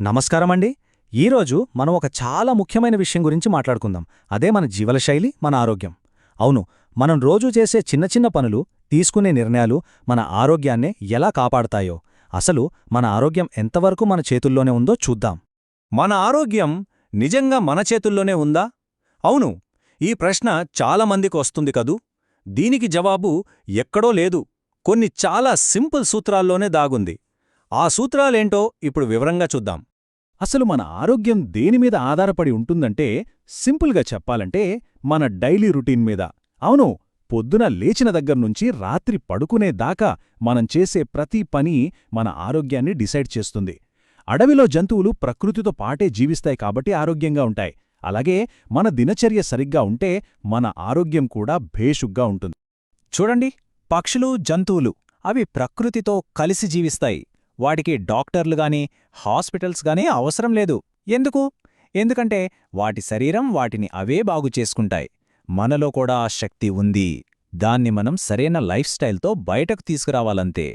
నమస్కారమండి. ఈరోజు మనం ఒక చాలా ముఖ్యమైన విషయం గురించి మాట్లాడుకుందాం. అదే మన జీవనశైలి, మన ఆరోగ్యం. అవును, మనం రోజూ చేసే చిన్న చిన్న పనులు, తీసుకునే నిర్ణయాలు మన ఆరోగ్యాన్నే ఎలా కాపాడతాయో, అసలు మన ఆరోగ్యం ఎంతవరకు మన చేతుల్లోనే ఉందో చూద్దాం. మన ఆరోగ్యం నిజంగా మన చేతుల్లోనే ఉందా? అవును, ఈ ప్రశ్న చాలామందికి వస్తుంది కదూ. దీనికి జవాబు ఎక్కడో లేదు, కొన్ని చాలా సింపుల్ సూత్రాల్లోనే దాగుంది. ఆ సూత్రాలేంటో ఇప్పుడు వివరంగా చూద్దాం. అసలు మన ఆరోగ్యం దేనిమీద ఆధారపడి ఉంటుందంటే, సింపుల్గా చెప్పాలంటే మన డైలీ రొటీన్ మీద. అవును, పొద్దున లేచిన దగ్గర్నుంచి రాత్రి పడుకునేదాకా మనం చేసే ప్రతి పని మన ఆరోగ్యాన్ని డిసైడ్ చేస్తుంది. అడవిలో జంతువులు ప్రకృతితో పాటే జీవిస్తాయి కాబట్టి ఆరోగ్యంగా ఉంటాయి. అలాగే మన దినచర్య సరిగ్గా ఉంటే మన ఆరోగ్యం కూడా భేషుగ్గా ఉంటుంది. చూడండి, పక్షులు, జంతువులు అవి ప్రకృతితో కలిసి జీవిస్తాయి. వాటికి డాక్టర్లుగాని, హాస్పిటల్స్గాని అవసరం లేదు. ఎందుకంటే వాటి శరీరం వాటిని అవే బాగుచేసుకుంటాయి. మనలో కూడా ఆ శక్తి ఉంది. దాన్ని మనం సరైన లైఫ్ స్టైల్తో బయటకు తీసుకురావాలంతే.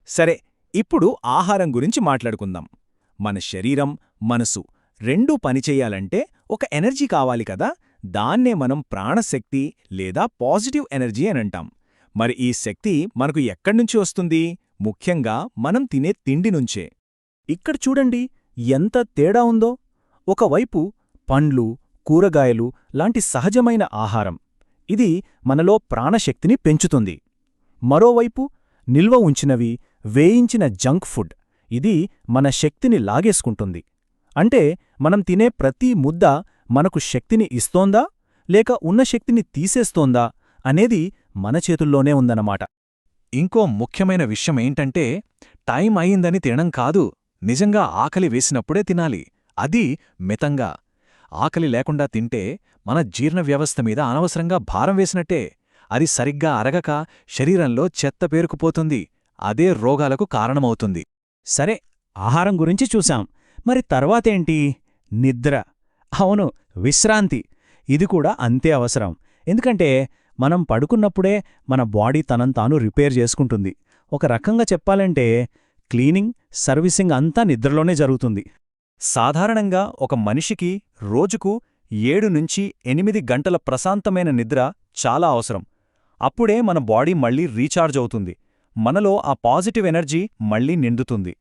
సరే, ఇప్పుడు ఆహారం గురించి మాట్లాడుకుందాం. మన శరీరం, మనసు రెండూ పనిచెయ్యాలంటే ఒక ఎనర్జీ కావాలి కదా. దాన్నే మనం ప్రాణశక్తి లేదా పాజిటివ్ ఎనర్జీ అనంటాం. మరి ఈ శక్తి మనకు ఎక్కడ్నుంచి వస్తుంది? ముఖ్యంగా మనం తినే తిండి నుంచే. ఇక్కడ చూడండి ఎంత తేడా ఉందో. ఒకవైపు పండ్లు, కూరగాయలు లాంటి సహజమైన ఆహారం, ఇది మనలో ప్రాణశక్తిని పెంచుతుంది. మరోవైపు నిల్వ ఉంచినవి, వేయించిన జంక్ ఫుడ్, ఇది మన శక్తిని లాగేసుకుంటుంది. అంటే మనం తినే ప్రతి ముద్ద మనకు శక్తిని ఇస్తోందా లేక ఉన్న శక్తిని తీసేస్తోందా అనేది మన చేతుల్లోనే ఉందన్నమాట. ఇంకో ముఖ్యమైన విషయమేంటంటే, టైం అయిందని తినడం కాదు, నిజంగా ఆకలి వేసినప్పుడే తినాలి. అది మితంగా. ఆకలి లేకుండా తింటే మన జీర్ణ వ్యవస్థ మీద అనవసరంగా భారం వేసినట్టే. అది సరిగ్గా అరగక శరీరంలో చెత్త పేరుకుపోతుంది. అదే రోగాలకు కారణమవుతుంది. సరే, ఆహారం గురించి చూశాం. మరి తర్వాతేంటి? నిద్ర. అవును, విశ్రాంతి. ఇది కూడా అంతే అవసరం. ఎందుకంటే మనం పడుకున్నప్పుడే మన బాడీ తనంతాను రిపేర్ చేసుకుంటుంది. ఒక రకంగా చెప్పాలంటే క్లీనింగ్, సర్వీసింగ్ అంతా నిద్రలోనే జరుగుతుంది. సాధారణంగా ఒక మనిషికి రోజుకు 7-8 గంటల ప్రశాంతమైన నిద్ర చాలా అవసరం. అప్పుడే మన బాడీ మళ్ళీ రీఛార్జ్ అవుతుంది. మనలో ఆ పాజిటివ్ ఎనర్జీ మళ్ళీ నిండుతుంది.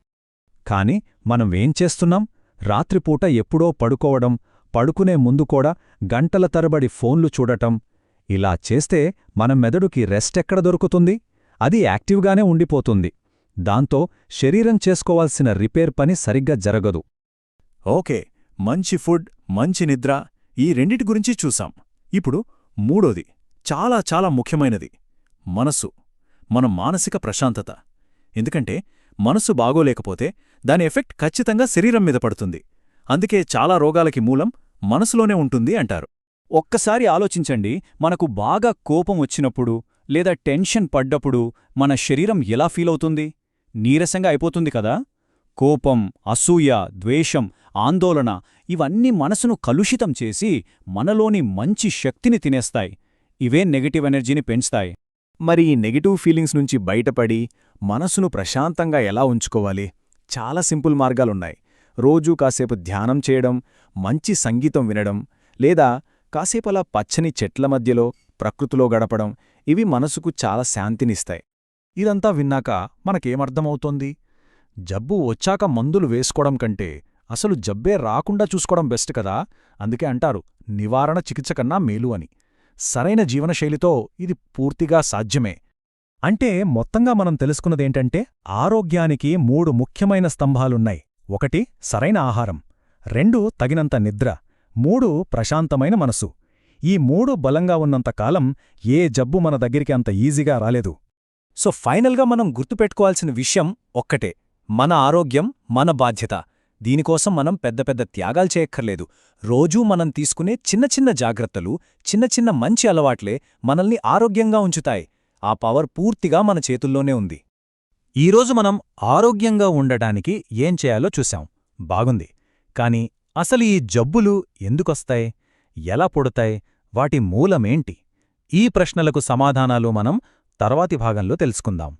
కాని మనం ఏం చేస్తున్నాం? రాత్రిపూట ఎప్పుడో పడుకోవడం, పడుకునే ముందు కూడా గంటల తరబడి ఫోన్లు చూడటం. ఇలా చేస్తే మన మెదడుకి రెస్ట్ ఎక్కడ దొరుకుతుంది? అది యాక్టివ్గానే ఉండిపోతుంది. దాంతో శరీరం చేసుకోవాల్సిన రిపేర్ పని సరిగ్గా జరగదు. ఓకే, మంచి ఫుడ్, మంచి నిద్ర, ఈ రెండిటి గురించి చూసాం. ఇప్పుడు మూడోది, చాలా చాలా ముఖ్యమైనది, మనసు. మన మానసిక ప్రశాంతత. ఎందుకంటే మనసు బాగోలేకపోతే దాని ఎఫెక్ట్ ఖచ్చితంగా శరీరం మీద పడుతుంది. అందుకే చాలా రోగాలకి మూలం మనసులోనే ఉంటుంది అంటారు. ఒక్కసారి ఆలోచించండి, మనకు బాగా కోపం వచ్చినప్పుడు లేదా టెన్షన్ పడ్డప్పుడు మన శరీరం ఎలా ఫీలవుతుంది? నీరసంగా అయిపోతుంది కదా. కోపం, అసూయ, ద్వేషం, ఆందోళన ఇవన్నీ మనసును కలుషితం చేసి మనలోని మంచి శక్తిని తినేస్తాయి. ఇవే నెగటివ్ ఎనర్జీని పెంచుతాయి. మరి ఈ నెగటివ్ ఫీలింగ్స్ నుంచి బయటపడి మనసును ప్రశాంతంగా ఎలా ఉంచుకోవాలి? చాలా సింపుల్ మార్గాలున్నాయి. రోజూ కాసేపు ధ్యానం చేయడం, మంచి సంగీతం వినడం, లేదా కాసేపలా పచ్చని చెట్ల మధ్యలో, ప్రకృతిలో గడపడం, ఇవి మనసుకు చాలా శాంతినిస్తాయి. ఇదంతా విన్నాక మనకేమర్థమవుతోంది? జబ్బు వచ్చాక మందులు వేసుకోవడం కంటే అసలు జబ్బే రాకుండా చూసుకోవడం బెస్ట్ కదా. అందుకే అంటారు, నివారణ చికిత్స కన్నా మేలు అని. సరైన జీవనశైలితో ఇది పూర్తిగా సాధ్యమే. అంటే మొత్తంగా మనం తెలుసుకున్నదేంటంటే, ఆరోగ్యానికి 3 ముఖ్యమైన స్తంభాలున్నాయి. 1 సరైన ఆహారం, 2 తగినంత నిద్ర, 3 ప్రశాంతమైన మనసు. ఈ 3 బలంగా ఉన్నంతకాలం ఏ జబ్బు మన దగ్గరికి అంత ఈజీగా రాలేదు. సో ఫైనల్గా మనం గుర్తుపెట్టుకోవాల్సిన విషయం ఒక్కటే, మన ఆరోగ్యం మన బాధ్యత. దీనికోసం మనం పెద్ద పెద్ద త్యాగాలు చేయక్కర్లేదు. రోజూ మనం తీసుకునే చిన్న చిన్న జాగ్రత్తలు, చిన్న చిన్న మంచి అలవాట్లే మనల్ని ఆరోగ్యంగా ఉంచుతాయి. ఆ పవర్ పూర్తిగా మన చేతుల్లోనే ఉంది. ఈరోజు మనం ఆరోగ్యంగా ఉండటానికి ఏం చేయాలో చూశాం. బాగుంది. కాని అసలు ఈ జబ్బులు ఎందుకొస్తాయి? ఎలా పుడతాయి? వాటి మూలమేంటి? ఈ ప్రశ్నలకు సమాధానాలు మనం తర్వాతి భాగంలో తెలుసుకుందాం.